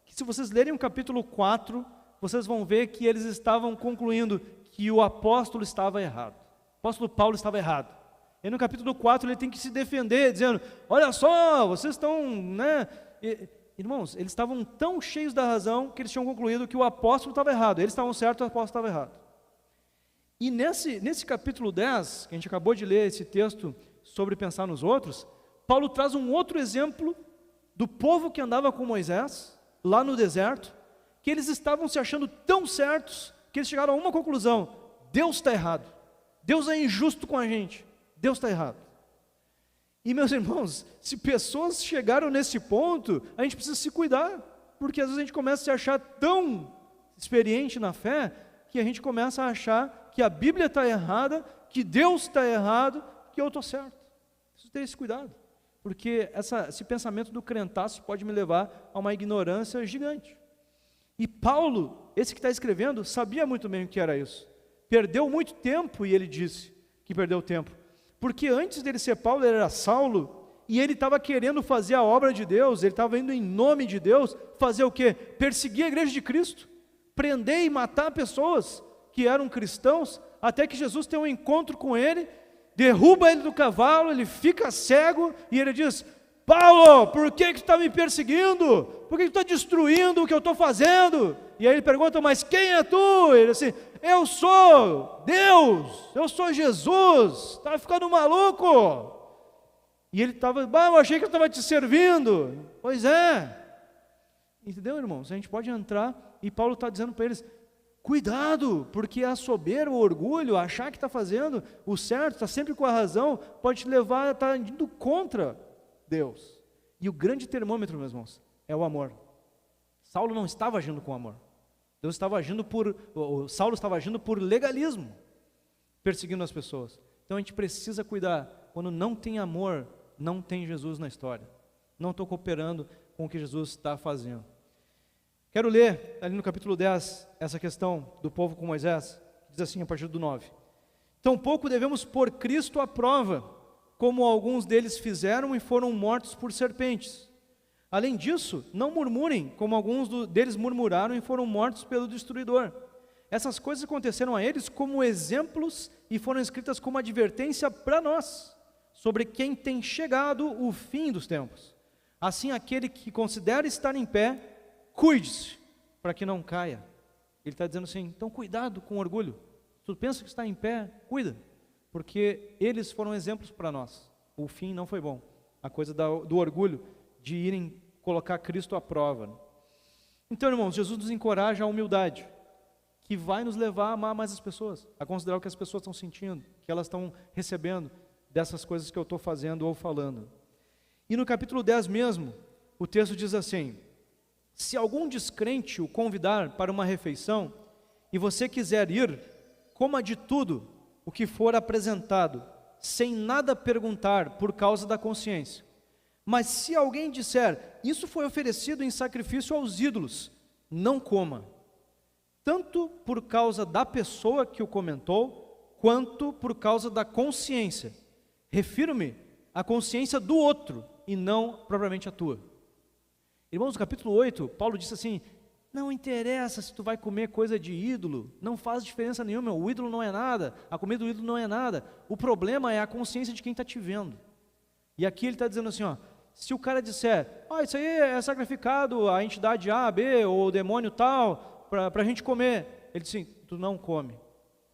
que se vocês lerem o capítulo 4, vocês vão ver que eles estavam concluindo que o apóstolo estava errado. O apóstolo Paulo estava errado. E no capítulo 4 ele tem que se defender, dizendo, olha só, vocês estão, né? Irmãos, eles estavam tão cheios da razão que eles tinham concluído que o apóstolo estava errado. Eles estavam certos, o apóstolo estava errado. E nesse capítulo 10, que a gente acabou de ler esse texto sobre pensar nos outros, Paulo traz um outro exemplo do povo que andava com Moisés, lá no deserto, que eles estavam se achando tão certos, que eles chegaram a uma conclusão, Deus está errado, Deus é injusto com a gente, Deus está errado. E meus irmãos, se pessoas chegaram nesse ponto, a gente precisa se cuidar, porque às vezes a gente começa a se achar tão experiente na fé, que a gente começa a achar que a Bíblia está errada, que Deus está errado, que eu estou certo. Preciso ter esse cuidado, porque esse pensamento do crentaço pode me levar a uma ignorância gigante. E Paulo, esse que está escrevendo, sabia muito bem o que era isso. Perdeu muito tempo, e ele disse que perdeu tempo. Porque antes dele ser Paulo, ele era Saulo, e ele estava querendo fazer a obra de Deus, ele estava indo em nome de Deus, fazer o quê? Perseguir a igreja de Cristo, prender e matar pessoas que eram cristãos, até que Jesus tem um encontro com ele, derruba ele do cavalo, ele fica cego, e ele diz, Paulo, por que tu está me perseguindo? Por que tu está destruindo o que eu estou fazendo? E aí ele pergunta, mas quem é tu? Ele assim, eu sou Deus, eu sou Jesus, estava ficando maluco. E ele estava, eu achei que eu estava te servindo. Pois é. Entendeu, irmãos? A gente pode entrar, e Paulo está dizendo para eles, cuidado, porque a soberba, o orgulho, achar que está fazendo o certo, está sempre com a razão, pode te levar a estar indo contra Deus. E o grande termômetro, meus irmãos, é o amor. Saulo não estava agindo com amor. Saulo estava agindo por legalismo, perseguindo as pessoas. Então a gente precisa cuidar. Quando não tem amor, não tem Jesus na história. Não estou cooperando com o que Jesus está fazendo. Quero ler ali no capítulo 10, essa questão do povo com Moisés, diz assim a partir do 9. Tampouco devemos pôr Cristo à prova, como alguns deles fizeram e foram mortos por serpentes. Além disso, não murmurem, como alguns deles murmuraram e foram mortos pelo destruidor. Essas coisas aconteceram a eles como exemplos e foram escritas como advertência para nós, sobre quem tem chegado o fim dos tempos. Assim, aquele que considera estar em pé, cuide-se, para que não caia. Ele está dizendo assim, então cuidado com o orgulho. Se tu pensa que está em pé, cuida, porque eles foram exemplos para nós. O fim não foi bom. A coisa do orgulho, de irem colocar Cristo à prova. Então, irmãos, Jesus nos encoraja à humildade, que vai nos levar a amar mais as pessoas, a considerar o que as pessoas estão sentindo, que elas estão recebendo dessas coisas que eu estou fazendo ou falando. E no capítulo 10 mesmo, o texto diz assim: se algum descrente o convidar para uma refeição, e você quiser ir, coma de tudo o que for apresentado, sem nada perguntar por causa da consciência. Mas se alguém disser, isso foi oferecido em sacrifício aos ídolos, não coma, tanto por causa da pessoa que o comentou, quanto por causa da consciência. Refiro-me à consciência do outro, e não propriamente a tua. Irmãos, no capítulo 8, Paulo disse assim: não interessa se tu vai comer coisa de ídolo, não faz diferença nenhuma, o ídolo não é nada, a comida do ídolo não é nada, o problema é a consciência de quem está te vendo. E aqui ele está dizendo assim, ó, se o cara disser, isso aí é sacrificado a entidade A, B, ou o demônio tal, para a gente comer, ele diz assim, tu não come,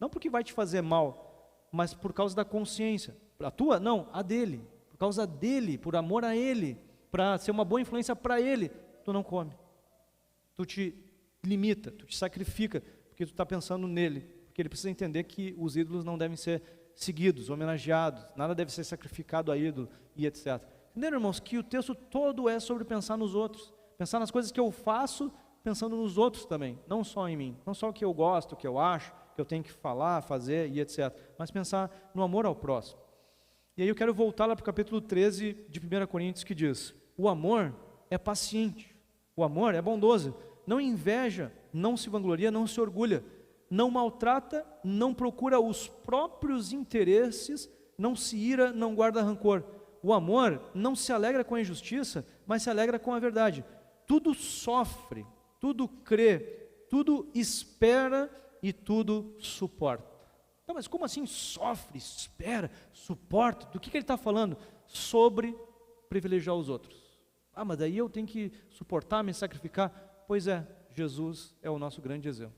não porque vai te fazer mal, mas por causa da consciência, a tua? Não, a dele, por causa dele, por amor a ele, para ser uma boa influência para ele, tu não come. Tu te limita, tu te sacrifica, porque tu está pensando nele, porque ele precisa entender que os ídolos não devem ser seguidos, homenageados, nada deve ser sacrificado a ídolo e etc. Entenderam, irmãos, que o texto todo é sobre pensar nos outros, pensar nas coisas que eu faço, pensando nos outros também, não só em mim, não só o que eu gosto, o que eu acho, que eu tenho que falar, fazer e etc. Mas pensar no amor ao próximo. E aí eu quero voltar lá para o capítulo 13 de 1 Coríntios, que diz, o amor é paciente, o amor é bondoso, não inveja, não se vangloria, não se orgulha, não maltrata, não procura os próprios interesses, não se ira, não guarda rancor. O amor não se alegra com a injustiça, mas se alegra com a verdade. Tudo sofre, tudo crê, tudo espera e tudo suporta. Não, mas como assim sofre, espera, suporta? Do que ele está falando? Sobre privilegiar os outros. Mas daí eu tenho que suportar, me sacrificar. Pois é, Jesus é o nosso grande exemplo.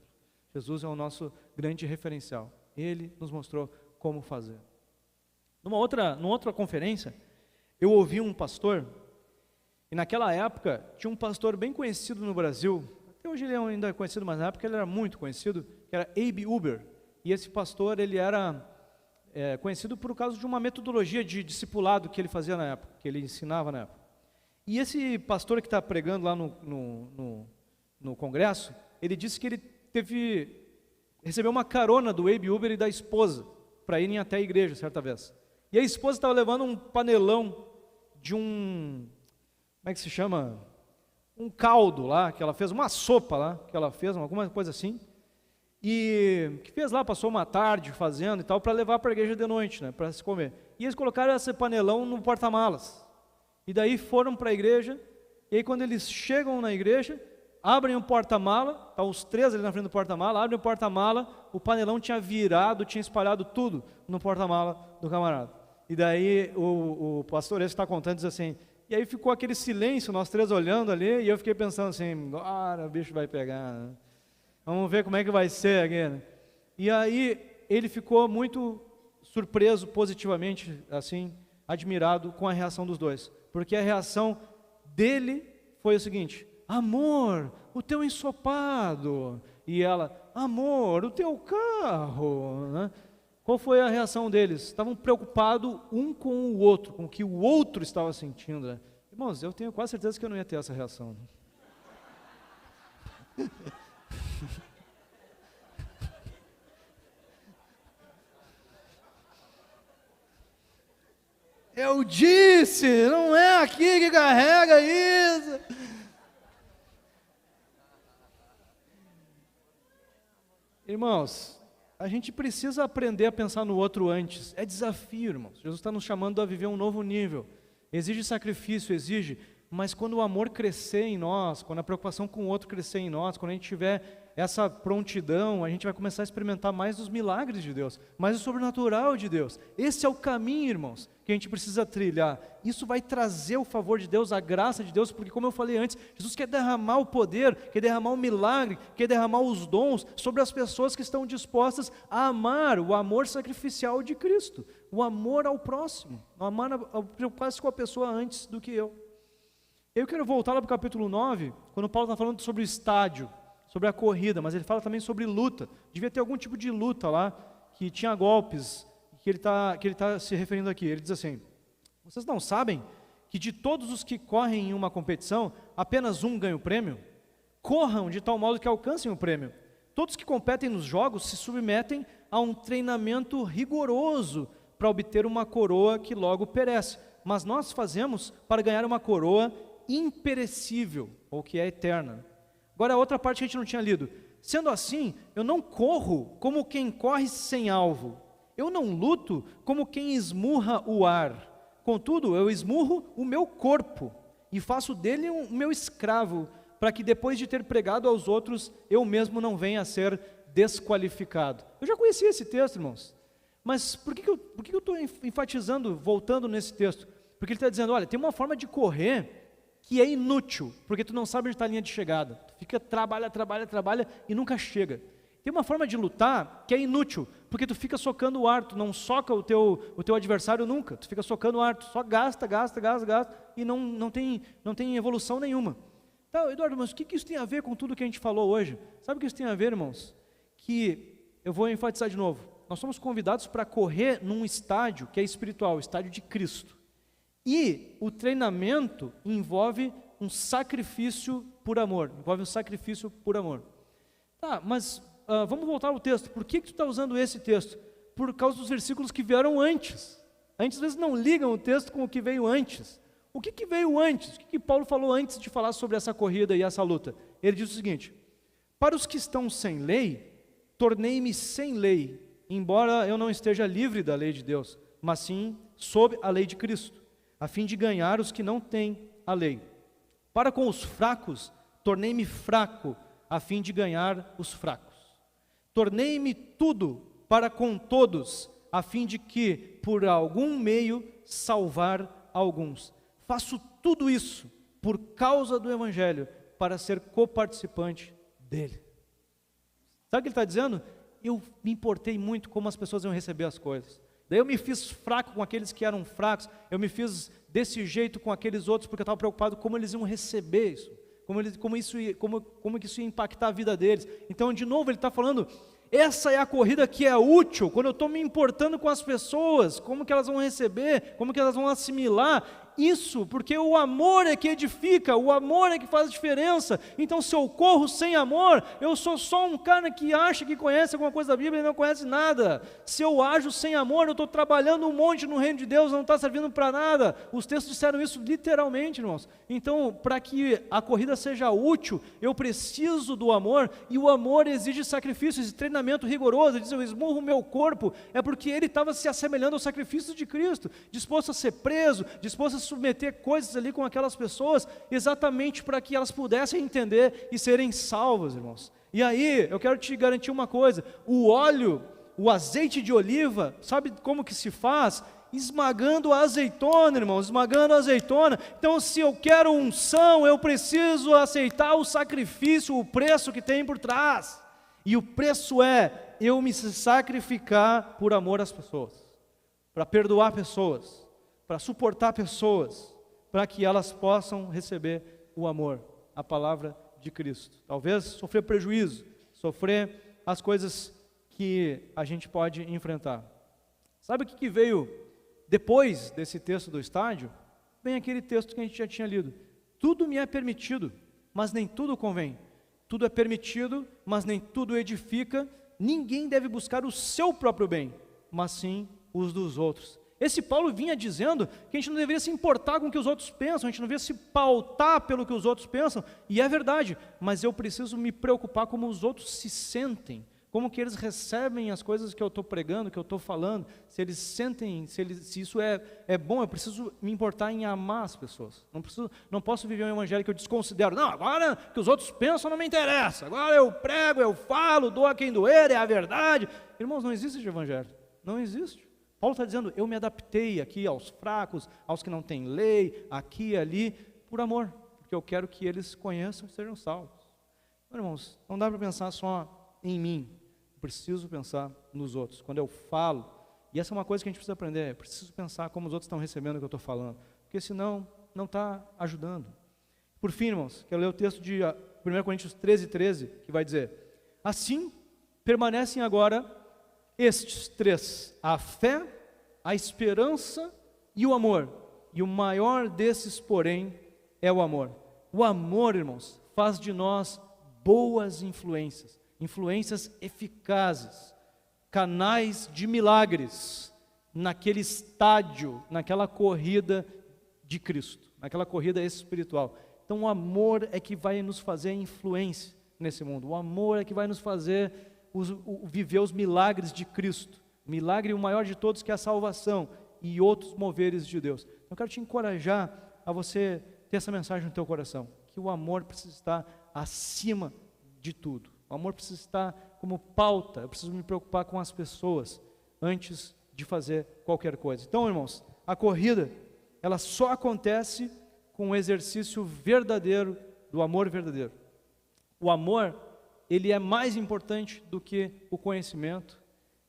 Jesus é o nosso grande referencial. Ele nos mostrou como fazer. Numa outra conferência, eu ouvi um pastor, e naquela época tinha um pastor bem conhecido no Brasil, até hoje ele ainda é conhecido, mas na época ele era muito conhecido, que era Abe Uber. E esse pastor, ele era conhecido por causa de uma metodologia de discipulado que ele fazia na época, que ele ensinava na época. E esse pastor que está pregando lá no congresso, ele disse que ele recebeu uma carona do Abe Uber e da esposa, para irem até a igreja certa vez. E a esposa estava levando um panelão de como é que se chama? Um caldo lá, que ela fez, uma sopa lá, que ela fez, alguma coisa assim, e que fez lá, passou uma tarde fazendo e tal, para levar para a igreja de noite, né, para se comer. E eles colocaram esse panelão no porta-malas. E daí foram para a igreja, e aí quando eles chegam na igreja, abrem o porta-mala, tá os três ali na frente do porta-mala, abrem o porta-mala, o panelão tinha virado, tinha espalhado tudo no porta-mala do camarada. E daí o pastor esse está contando, diz assim, e aí ficou aquele silêncio, nós três olhando ali, e eu fiquei pensando assim, agora o bicho vai pegar, né? Vamos ver como é que vai ser aqui, né? E aí ele ficou muito surpreso positivamente, assim, admirado com a reação dos dois, porque a reação dele foi o seguinte, amor, o teu ensopado, e ela, amor, o teu carro, né? Qual foi a reação deles? Estavam preocupados um com o outro, com o que o outro estava sentindo, né? Irmãos, eu tenho quase certeza que eu não ia ter essa reação, né? Eu disse, não é aqui que carrega isso. Irmãos, a gente precisa aprender a pensar no outro antes. É desafio, irmãos. Jesus está nos chamando a viver um novo nível. Exige sacrifício, exige. Mas quando o amor crescer em nós, quando a preocupação com o outro crescer em nós, quando a gente tiver essa prontidão, a gente vai começar a experimentar mais dos milagres de Deus, mais do sobrenatural de Deus. Esse é o caminho, irmãos, que a gente precisa trilhar. Isso vai trazer o favor de Deus, a graça de Deus, porque como eu falei antes, Jesus quer derramar o poder, quer derramar o milagre, quer derramar os dons sobre as pessoas que estão dispostas a amar o amor sacrificial de Cristo, o amor ao próximo, o amar, preocupar-se com a pessoa antes do que eu. Eu quero voltar lá para o capítulo 9, quando Paulo está falando sobre o estádio sobre a corrida, mas ele fala também sobre luta. Devia ter algum tipo de luta lá, que tinha golpes, que ele tá se referindo aqui. Ele diz assim: vocês não sabem que de todos os que correm em uma competição, apenas um ganha o prêmio? Corram de tal modo que alcancem o prêmio. Todos que competem nos jogos se submetem a um treinamento rigoroso para obter uma coroa que logo perece. Mas nós fazemos para ganhar uma coroa imperecível, ou que é eterna. Agora a outra parte que a gente não tinha lido. Sendo assim, eu não corro como quem corre sem alvo. Eu não luto como quem esmurra o ar. Contudo, eu esmurro o meu corpo e faço dele o meu escravo, para que depois de ter pregado aos outros, eu mesmo não venha a ser desqualificado. Eu já conhecia esse texto, irmãos. Mas por que eu estou enfatizando, voltando nesse texto? Porque ele está dizendo, olha, tem uma forma de correr que é inútil, porque tu não sabe onde está a linha de chegada. Tu fica, trabalha e nunca chega. Tem uma forma de lutar que é inútil, porque tu fica socando o ar, tu não soca o teu adversário nunca. Tu fica socando o ar, tu só gasta e não tem evolução nenhuma. Então, Eduardo, mas o que isso tem a ver com tudo que a gente falou hoje? Sabe o que isso tem a ver, irmãos? Que eu vou enfatizar de novo. Nós somos convidados para correr num estádio que é espiritual, o estádio de Cristo. E o treinamento envolve um sacrifício por amor. Tá, mas vamos voltar ao texto. Por que tu está usando esse texto? Por causa dos versículos que vieram antes. A gente às vezes não liga o texto com o que veio antes. O que veio antes? O que Paulo falou antes de falar sobre essa corrida e essa luta? Ele diz o seguinte: para os que estão sem lei, tornei-me sem lei, embora eu não esteja livre da lei de Deus, mas sim sob a lei de Cristo, a fim de ganhar os que não têm a lei. Para com os fracos, tornei-me fraco, a fim de ganhar os fracos. Tornei-me tudo para com todos, a fim de que, por algum meio, salvar alguns. Faço tudo isso por causa do Evangelho, para ser coparticipante dele. Sabe o que ele está dizendo? Eu me importei muito como as pessoas iam receber as coisas. Daí eu me fiz fraco com aqueles que eram fracos, eu me fiz desse jeito com aqueles outros, porque eu estava preocupado como eles iam receber isso, como que isso ia impactar a vida deles. Então, de novo, ele está falando, essa é a corrida que é útil, quando eu estou me importando com as pessoas, como que elas vão receber, como que elas vão assimilar isso, porque o amor é que edifica, o amor é que faz diferença. Então, se eu corro sem amor, eu sou só um cara que acha que conhece alguma coisa da Bíblia e não conhece nada. Se eu ajo sem amor, eu estou trabalhando um monte no reino de Deus, não está servindo para nada. Os textos disseram isso literalmente, irmãos. Então, para que a corrida seja útil, eu preciso do amor, e o amor exige sacrifício, esse treinamento rigoroso. Ele diz, eu esmurro o meu corpo, é porque ele estava se assemelhando ao sacrifício de Cristo, disposto a ser preso, disposto a submeter coisas ali com aquelas pessoas, exatamente para que elas pudessem entender e serem salvas, irmãos. E aí, eu quero te garantir uma coisa, o óleo, o azeite de oliva, sabe como que se faz? Esmagando a azeitona, irmãos, esmagando a azeitona. Então, se eu quero unção, eu preciso aceitar o sacrifício, o preço que tem por trás. E o preço é eu me sacrificar por amor às pessoas, para perdoar pessoas, para suportar pessoas, para que elas possam receber o amor, a palavra de Cristo. Talvez sofrer prejuízo, sofrer as coisas que a gente pode enfrentar. Sabe o que veio depois desse texto do estádio? Vem aquele texto que a gente já tinha lido. Tudo me é permitido, mas nem tudo convém. Tudo é permitido, mas nem tudo edifica. Ninguém deve buscar o seu próprio bem, mas sim os dos outros. Esse Paulo vinha dizendo que a gente não deveria se importar com o que os outros pensam, a gente não deveria se pautar pelo que os outros pensam, e é verdade, mas eu preciso me preocupar como os outros se sentem, como que eles recebem as coisas que eu estou pregando, que eu estou falando, se eles sentem, se isso é bom. Eu preciso me importar em amar as pessoas, não posso viver um evangelho que eu desconsidero. Não, agora que os outros pensam não me interessa, agora eu prego, eu falo, dou a quem doer, é a verdade. Irmãos, não existe esse evangelho, não existe. Paulo está dizendo, eu me adaptei aqui aos fracos, aos que não têm lei, aqui e ali, por amor, porque eu quero que eles conheçam e sejam salvos. Irmãos, não dá para pensar só em mim, eu preciso pensar nos outros. Quando eu falo, e essa é uma coisa que a gente precisa aprender, eu preciso pensar como os outros estão recebendo o que eu estou falando, porque senão não está ajudando. Por fim, irmãos, quero ler o texto de 1 Coríntios 13, que vai dizer: assim permanecem agora estes três: a fé, a esperança e o amor. E o maior desses, porém, é o amor. O amor, irmãos, faz de nós boas influências, influências eficazes, canais de milagres, naquele estádio, naquela corrida de Cristo, naquela corrida espiritual. Então o amor é que vai nos fazer influência nesse mundo, o amor é que vai nos fazer viver os milagres de Cristo, o milagre o maior de todos, que é a salvação, e outros moveres de Deus. Eu quero te encorajar a você ter essa mensagem no teu coração, que o amor precisa estar acima de tudo, o amor precisa estar como pauta. Eu preciso me preocupar com as pessoas antes de fazer qualquer coisa. Então, irmãos, a corrida, ela só acontece com o exercício verdadeiro do amor verdadeiro. O amor, ele é mais importante do que o conhecimento,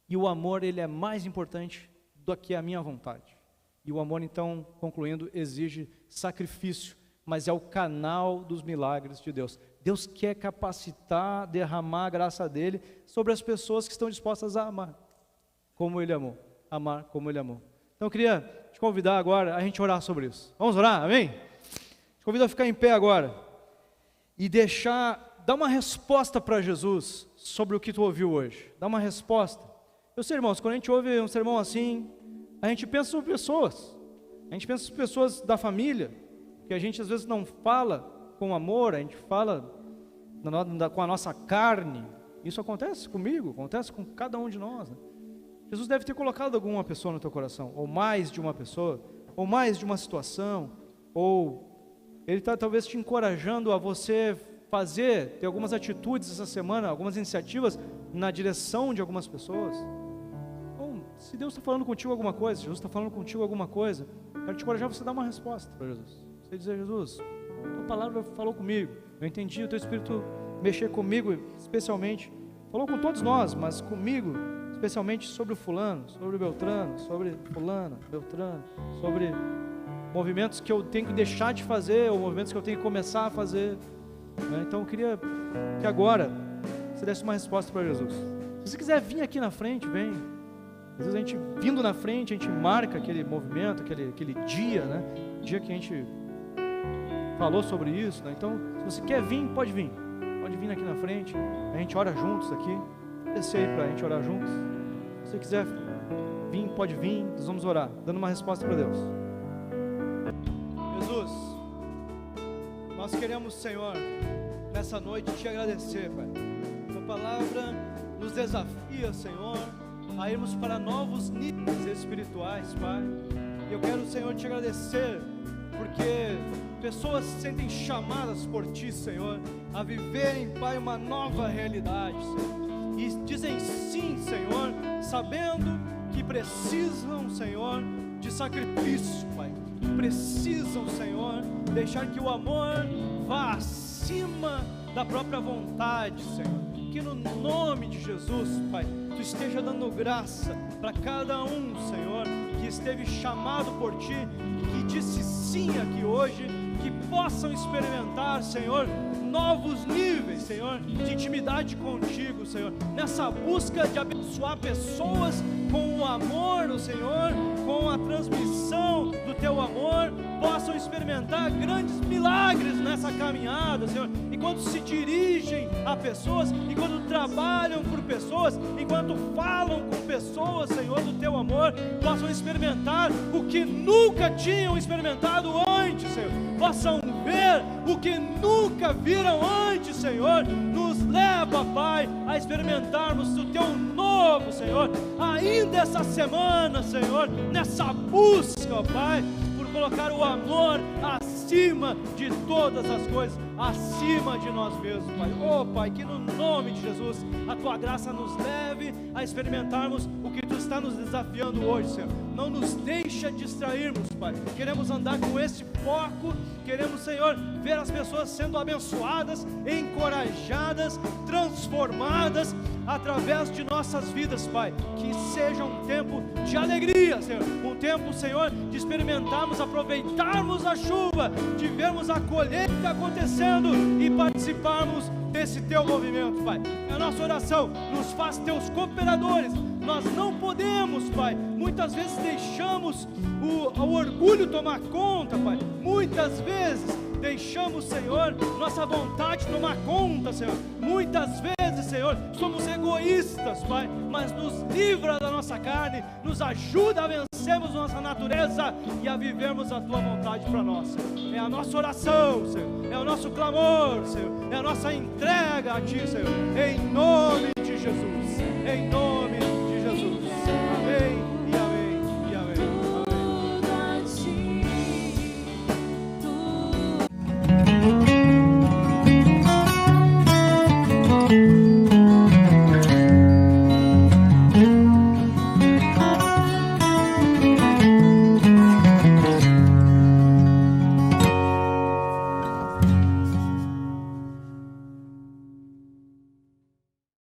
e o amor, ele é mais importante do que a minha vontade. E o amor, então, concluindo, exige sacrifício, mas é o canal dos milagres de Deus. Deus quer capacitar, derramar a graça dele sobre as pessoas que estão dispostas a amar como ele amou, amar como ele amou. Então eu queria te convidar agora a gente orar sobre isso. Vamos orar, amém? Te convido a ficar em pé agora e dar uma resposta para Jesus sobre o que tu ouviu hoje. Dá uma resposta. Eu sei, irmãos, quando a gente ouve um sermão assim, a gente pensa sobre pessoas, a gente pensa sobre pessoas da família, que a gente às vezes não fala com amor, a gente fala com a nossa carne. Isso acontece comigo, acontece com cada um de nós, né? Jesus deve ter colocado alguma pessoa no teu coração, ou mais de uma pessoa, ou mais de uma situação, ou Ele está talvez te encorajando a você ter algumas atitudes essa semana, algumas iniciativas na direção de algumas pessoas. Bom, se Deus está falando contigo alguma coisa, Jesus está falando contigo alguma coisa, quero te encorajar a você dar uma resposta para Jesus. Você dizer: Jesus, a tua palavra falou comigo, eu entendi, o teu Espírito mexer comigo especialmente, falou com todos nós, mas comigo especialmente sobre o fulano, sobre o Beltrano, sobre fulana, Beltrano, sobre movimentos que eu tenho que deixar de fazer, ou movimentos que eu tenho que começar a fazer, né? Então eu queria que agora você desse uma resposta para Jesus. Se você quiser vir aqui na frente, vem. Às vezes a gente vindo na frente, a gente marca aquele movimento, aquele dia, né? Dia que a gente falou sobre isso, né? Então, se você quer vir, pode vir aqui na frente, a gente ora juntos aqui. Descer aí para a gente orar juntos. Se você quiser vir, pode vir, nós vamos orar, dando uma resposta para Deus. Jesus, nós queremos, Senhor, nessa noite te agradecer, Pai. Tua palavra nos desafia, Senhor, a irmos para novos níveis espirituais, Pai. E eu quero, Senhor, te agradecer, porque pessoas se sentem chamadas por Ti, Senhor, a viverem, Pai, uma nova realidade, Senhor. E dizem sim, Senhor, sabendo que precisam, Senhor, de sacrifício, Pai. Precisam, Senhor, deixar que o amor vá acima da própria vontade, Senhor. Que no nome de Jesus, Pai, Tu esteja dando graça para cada um, Senhor, que esteve chamado por Ti, que disse sim aqui hoje, que possam experimentar, Senhor, novos níveis, Senhor, de intimidade contigo, Senhor, nessa busca de abençoar pessoas com o amor, Senhor, com a transmissão do Teu amor, possam experimentar grandes milagres nessa caminhada, Senhor, enquanto se dirigem a pessoas, enquanto trabalham por pessoas, enquanto falam com pessoas, Senhor, do Teu amor, possam experimentar o que nunca tinham experimentado antes, Senhor, possam ver o que nunca viram antes, Senhor. Nos leva, Pai, a experimentarmos o Teu novo, Senhor, ainda essa semana, Senhor, nessa busca, Pai, por colocar o amor acima de todas as coisas, acima de nós mesmos, Pai. Oh, Pai, que no nome de Jesus a Tua graça nos leve a experimentarmos o que Tu está nos desafiando hoje, Senhor. não nos deixa distrairmos, Pai. Queremos andar com esse foco, queremos, Senhor, ver as pessoas sendo abençoadas, encorajadas, transformadas através de nossas vidas, Pai. Que seja um tempo de alegria, Senhor, um tempo, Senhor, de experimentarmos, aproveitarmos a chuva, de vermos a colheita acontecendo e participarmos desse teu movimento, Pai. É a nossa oração, nos faz teus cooperadores. Nós não podemos, Pai, muitas vezes deixamos o orgulho tomar conta, Pai. Muitas vezes deixamos, Senhor, nossa vontade tomar conta, Senhor. Muitas vezes, Senhor, somos egoístas, Pai, mas nos livra da nossa carne, nos ajuda a vencermos nossa natureza e a vivermos a Tua vontade para nós, Senhor. É a nossa oração, Senhor, é o nosso clamor, Senhor, é a nossa entrega a Ti, Senhor, em nome de Jesus, em nome de